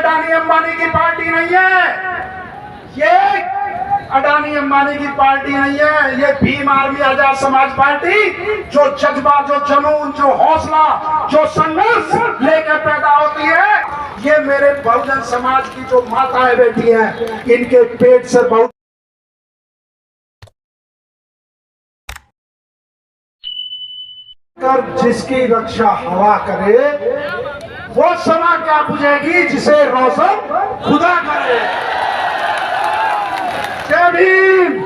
अडानी अंबानी की पार्टी नहीं है, ये अडानी अंबानी की पार्टी नहीं है, ये भीम आर्मी आजाद समाज पार्टी जो जज्बा, जो जुनून, जो हौसला, जो संघर्ष लेकर पैदा होती है, ये मेरे बहुजन समाज की जो माताएं बैठी हैं, इनके पेट से बहुत कर जिसकी रक्षा हवा करे, वो समा क्या बुझेगी जिसे रोशन खुदा करे। जय भीम।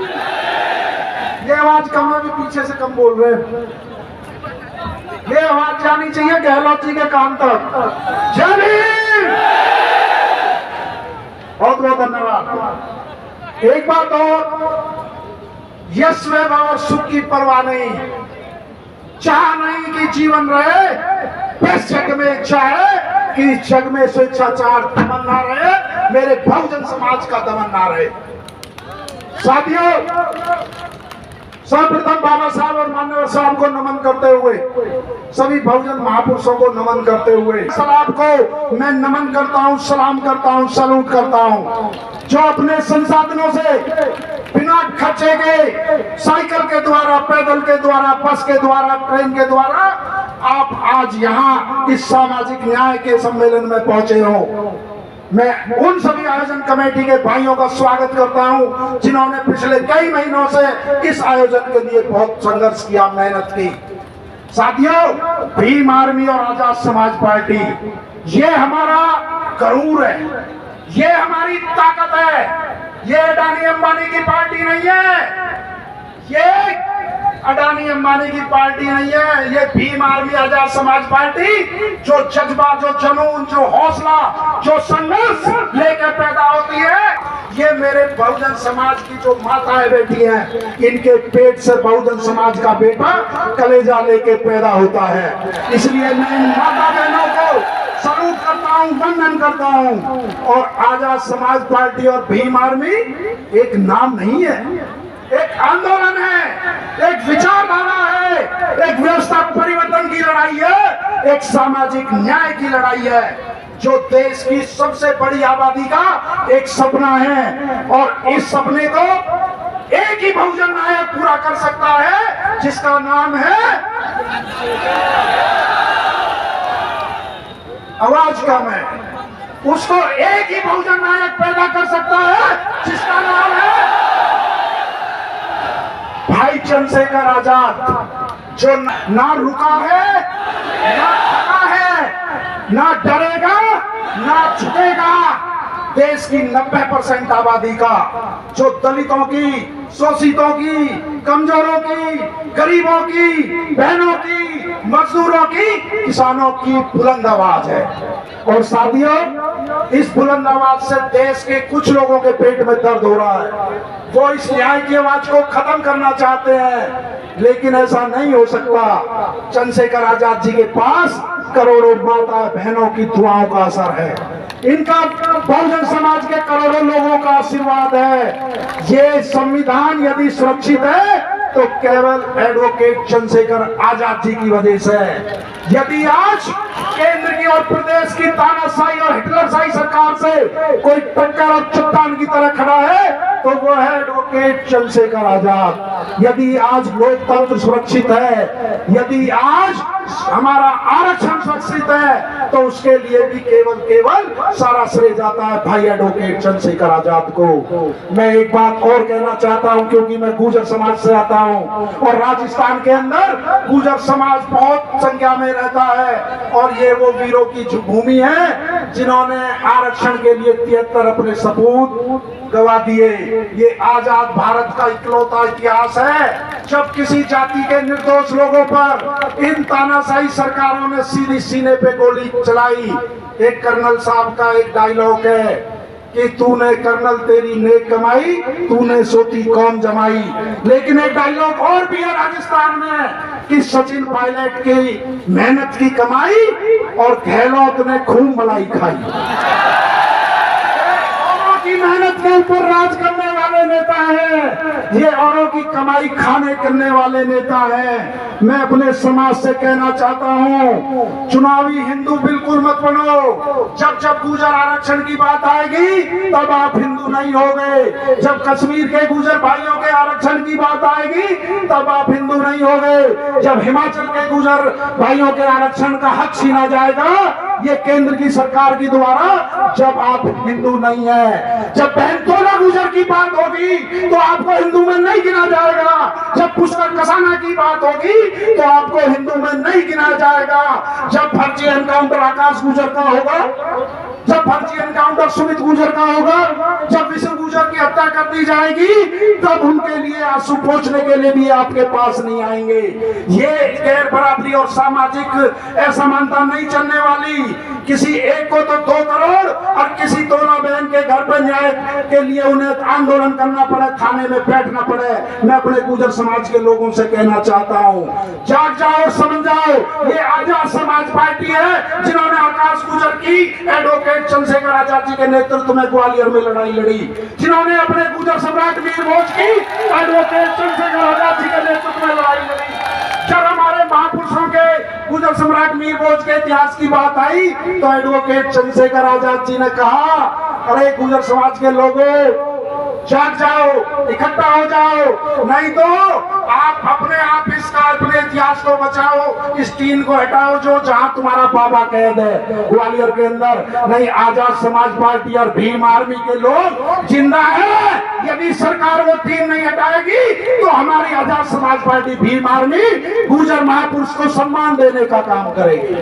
ये आवाज कम है, भी पीछे से कम बोल रहे हैं, ये आवाज जानी चाहिए गहलोत जी के कान तक। जय भीम। बहुत बहुत धन्यवाद। एक बात और, यश वैभव और सुख की परवाह नहीं, चाह नहीं कि जीवन रहे, बस जग में इच्छा है कि जग में स्वेच्छाचार दमन ना रहे, मेरे बहुजन समाज का दमन ना रहे। साथियों, सर्वप्रथम बाबा साहब और मान्यवर साहब को नमन करते हुए, सभी बहुजन महापुरुषों को नमन करते हुए, सलाम को मैं नमन करता हूं, सलाम करता हूं, सलूट करता हूं, जो अपने संसाधनों से बिना खर्चे के, साइकिल के द्वारा, पैदल के द्वारा, बस के द्वारा, ट्रेन के द्वारा आप आज यहाँ इस सामाजिक न्याय के सम्मेलन में पहुंचे हो। मैं उन सभी आयोजन कमेटी के भाइयों का स्वागत करता हूं जिन्होंने पिछले कई महीनों से इस आयोजन के लिए बहुत संघर्ष किया, मेहनत की। साथियों, भीम आर्मी और आजाद समाज पार्टी, ये हमारा गरूर है, ये हमारी ताकत है। ये अडानी अंबानी की पार्टी नहीं है, ये अडानी अंबानी की पार्टी नहीं है, ये भीम आर्मी आजाद समाज पार्टी जो जज्बा, जो जुनून, जो हौसला, जो संघर्ष लेकर पैदा होती है, ये मेरे बहुजन समाज की जो माताएं बैठी हैं, इनके पेट से बहुजन समाज का बेटा कलेजा लेके पैदा होता है। इसलिए मैं इन माता बहनों को सलूट करता हूं, वंदन करता हूं। और आजाद समाज पार्टी और भीम आर्मी एक नाम नहीं है, एक आंदोलन है, एक विचारधारा है, एक व्यवस्था परिवर्तन की लड़ाई है, एक सामाजिक न्याय की लड़ाई है, जो देश की सबसे बड़ी आबादी का एक सपना है। और इस सपने को एक ही बहुजन नायक पूरा कर सकता है, जिसका नाम है, आवाज कम है, उसको एक ही बहुजन नायक पैदा कर सकता है, जिसका नाम है भाई चंद्रशेखर आजाद, जो ना रुका है, ना थका है, ना डरेगा, ना झुकेगा। देश की 90% आबादी का, जो दलितों की, शोषितों की, कमजोरों की, गरीबों की, बहनों की, मजदूरों की, किसानों की बुलंद आवाज है। और साथियों, इस बुलंद आवाज से देश के कुछ लोगों के पेट में दर्द हो रहा है, वो इस न्याय की आवाज को खत्म करना चाहते हैं, लेकिन ऐसा नहीं हो सकता। चंद्रशेखर आजाद जी के पास करोड़ों माता बहनों की दुआओं का असर है, इनका बहुजन समाज के करोड़ों लोगों का आशीर्वाद है। ये संविधान यदि सुरक्षित है तो केवल एडवोकेट चंद्रशेखर आजाद जी की वजह से है। यदि आज केंद्र की और प्रदेश की तानाशाही और हिटलरशाही सरकार से कोई टक्कर और चट्टान की तरह खड़ा है, तो वो है एडवोकेट चंद्रशेखर आजाद। यदि आज लोकतंत्र सुरक्षित है, यदि आज हमारा आरक्षण सुरक्षित है, तो उसके लिए भी केवल सारा श्रेय जाता है भाई एडवोकेट चंद्रशेखर आजाद को। मैं एक बात और कहना चाहता हूं, क्योंकि मैं गुर्जर समाज से आता हूं और राजस्थान के अंदर गुर्जर समाज बहुत संख्या में रहता है, और ये वो वीरों की भूमि है जिन्होंने आरक्षण के लिए 73 अपने सपूत गवा दिए। ये आजाद भारत का इकलौता इतिहास है जब किसी जाति के निर्दोष लोगों पर इन तानाशाही सरकारों ने सीधी सीने पे गोली चलाई। एक कर्नल साहब का एक डायलॉग है कि तूने कर्नल तेरी नेक कमाई, तूने सोती कौम जमाई। लेकिन एक डायलॉग और भी है राजस्थान में कि सचिन पायलट की मेहनत की कमाई और गहलोत ने खूब मलाई खाई। दोनों की मेहनत के ऊपर राज करने वाले नेता हैं, ये औरों की कमाई खाने करने वाले नेता हैं। मैं अपने समाज से कहना चाहता हूं, चुनावी हिंदू बिल्कुल मत बनो। जब जब गुर्जर आरक्षण की बात आएगी तब आप हिंदू नहीं होगे। जब कश्मीर के गुर्जर भाइयों के आरक्षण की बात आएगी तब आप हिंदू नहीं होगे। जब हिमाचल के गुर्जर भाइयों के आरक्षण का हक छीना जाएगा ये केंद्र की सरकार के द्वारा, जब आप हिंदू नहीं है। जब बहनतोला गुर्जर की बात होगी तो आपको हिंदू में नहीं गिना जाएगा। जब पुष्कर कसाना की बात होगी तो आपको हिंदू में नहीं गिना जाएगा। जब फर्जी एनकाउंटर आकाश गुर्जर का होगा, जब फर्जी एनकाउंटर सुमित गुर्जर का होगा, जब विष्णु गुर्जर की हत्या कर दी जाएगी तब उनके लिए आंसू पोंछने के लिए भी आपके पास नहीं आएंगे। ये गैर बराबरी और सामाजिक असमानता नहीं चलने वाली। किसी एक को तो 2 करोड़ और किसी तोला बहन के घर पर न्याय के लिए उन्हें आंदोलन करना पड़े, थाने में बैठना पड़े। मैं अपने गुर्जर समाज के लोगों से कहना चाहता हूँ, जाग जाओ और समझ जाओ, ये आजाद समाज पार्टी है जिन्होंने आकाश गुर्जर की एडवोकेट चंद्रशेखर आजाद जी के नेतृत्व में ग्वालियर में लड़ाई लड़ी, जिन्होंने अपने गुर्जर सम्राट वीर भोज की एडवोकेट चंद्रशेखर आजाद जी के नेतृत्व में लड़ाई लड़ी। जब हमारे महापुरुषों के गुर्जर सम्राट वीर भोज के इतिहास की बात आई तो एडवोकेट चंद्रशेखर आजाद जी ने कहा, अरे गुर्जर समाज के लोगों जाग जाओ, इकट्ठा हो जाओ, नहीं तो आप अपने आप इसका अपने इतिहास को बचाओ, इस टीन को हटाओ जो जहां तुम्हारा बाबा कैद है ग्वालियर के अंदर। नहीं, आजाद समाज पार्टी और भीम आर्मी के लोग जिंदा है। यदि सरकार वो टीन नहीं हटाएगी तो हमारी आजाद समाज पार्टी भीम आर्मी गुर्जर महापुरुष को सम्मान देने का काम करेगी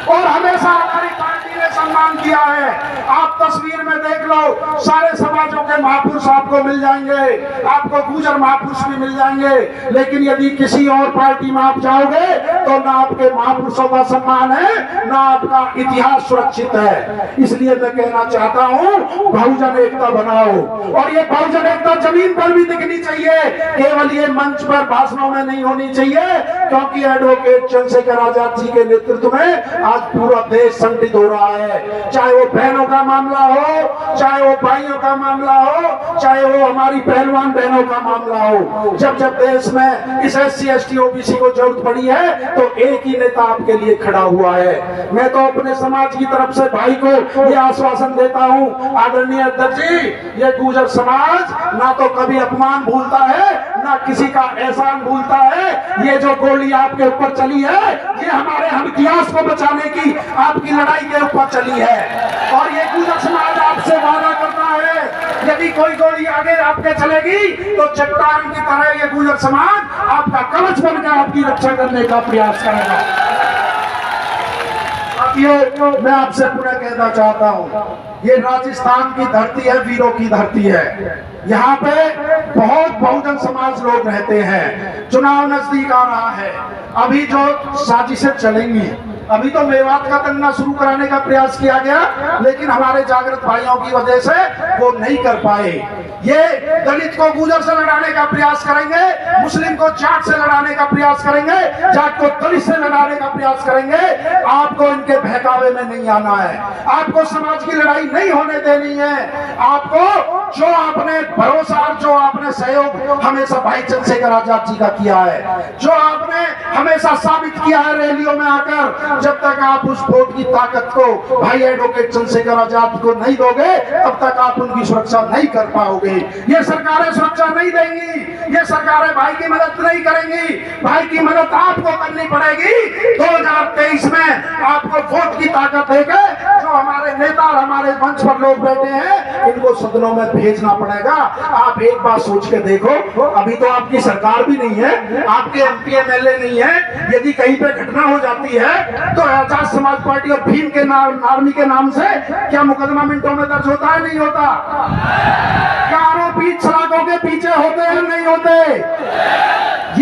और हमेशा हमारी पार्टी ने सम्मान किया है। आप तस्वीर में देख लो, सारे समाजों के महापुरुष आपको मिल जाएंगे, आपको गुर्जर महापुरुष भी मिल जाएंगे। लेकिन यदि किसी और पार्टी में आप जाओगे तो ना आपके महापुरुषों का सम्मान है ना आपका इतिहास सुरक्षित है। इसलिए मैं कहना चाहता हूं, बहुजन एकता बनाओ और ये बहुजन एकता जमीन पर भी दिखनी चाहिए, केवल ये मंच पर भाषणों में नहीं होनी चाहिए। क्योंकि एडवोकेट चंद्रशेखर आजाद जी के नेतृत्व में आज पूरा देश संगठित हो रहा है। चाहे वो बहनों का मामला हो, चाहे वो भाइयों का मामला हो, चाहे वो हमारी पहलवान बहनों का मामला हो। जब जब देश में इस SC ST OBC को जरूरत पड़ी है तो एक ही नेता आपके लिए खड़ा हुआ है। मैं तो अपने समाज की तरफ से भाई को यह आश्वासन देता हूं, आदरणीय अध्यक्ष जी, ये गुर्जर समाज ना तो कभी अपमान भूलता है ना किसी का एहसान भूलता है। ये जो गोली आपके ऊपर चली है ये हमारे हम इतिहास को बचाने की आपकी लड़ाई के ऊपर चली है और ये गुर्जर समाज आपसे वादा करता है, यदि कोई गोली आगे आपके चलेगी तो चट्टान की तरह ये गुर्जर समाज आपका कवच बनकर आपकी रक्षा करने का प्रयास करेगा। साथियों, मैं आपसे पुनः कहना चाहता हूं, ये राजस्थान की धरती है, वीरों की धरती है। यहाँ पे बहुत बहुजन समाज लोग रहते हैं। चुनाव नजदीक आ रहा है, अभी जो साजिशें चलेंगी, अभी तो मेवात का दंगा शुरू कराने का प्रयास किया गया लेकिन हमारे जागृत भाइयों की वजह से वो नहीं कर पाए। ये दलित को गुर्जर से लड़ाने का प्रयास करेंगे, मुस्लिम को जाट से लड़ाने का प्रयास करेंगे, जाट को दलित से लड़ाने का प्रयास करेंगे। आपको इनके बहकावे में नहीं आना है, आपको समाज की लड़ाई नहीं होने देनी है। आपको जो आपने भरोसा, जो आपने सहयोग हमेशा भाई चंद्रशेखर आजाद जी का किया है, जो आपने हमेशा साबित किया है रैलियों में आकर, जब तक आप उस वोट की ताकत को भाई एडवोकेट चंद्रशेखर आजाद को नहीं दोगे तब तक आप उनकी सुरक्षा नहीं कर पाओगे। ये सरकारें सुरक्षा नहीं देंगी, ये सरकारें भाई की मदद नहीं करेंगी, भाई की मदद आपको करनी पड़ेगी। 2023 में आपको वोट की ताकत देकर जो हमारे नेता और हमारे मंच पर लोग बैठे हैं इनको सदनों में भेजना पड़ेगा। आप एक बात सोच के देखो, अभी तो आपकी सरकार भी नहीं है, आपके MP MLA नहीं है। यदि कहीं पे घटना हो जाती है तो आजाद समाज पार्टी और भीम के आर्मी के नाम से क्या मुकदमा मिनटों में दर्ज होता है? नहीं होता। क्या आरोपी सलाखों के पीछे होते हैं? नहीं होते।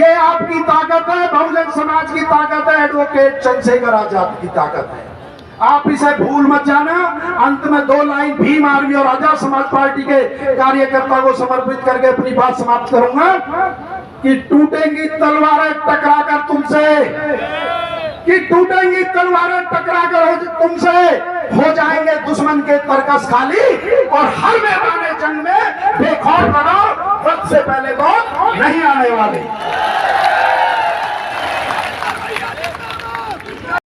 ये आपकी ताकत है, बहुजन समाज की ताकत है, एडवोकेट चंद्रशेखर आजाद की ताकत है। आप इसे भूल मत जाना। अंत में 2 लाइन भीम आर्मी और आजाद समाज पार्टी के कार्यकर्ता को समर्पित करके अपनी बात समाप्त करूंगा कि टूटेंगी तलवारें टकराकर तुमसे, कि टूटेंगी तलवारें टकराकर तुमसे, हो जाएंगे दुश्मन के तरकस खाली और हर मैदान जंग में बेखौफ लड़ो, वक्त से पहले बहुत नहीं आने वाले।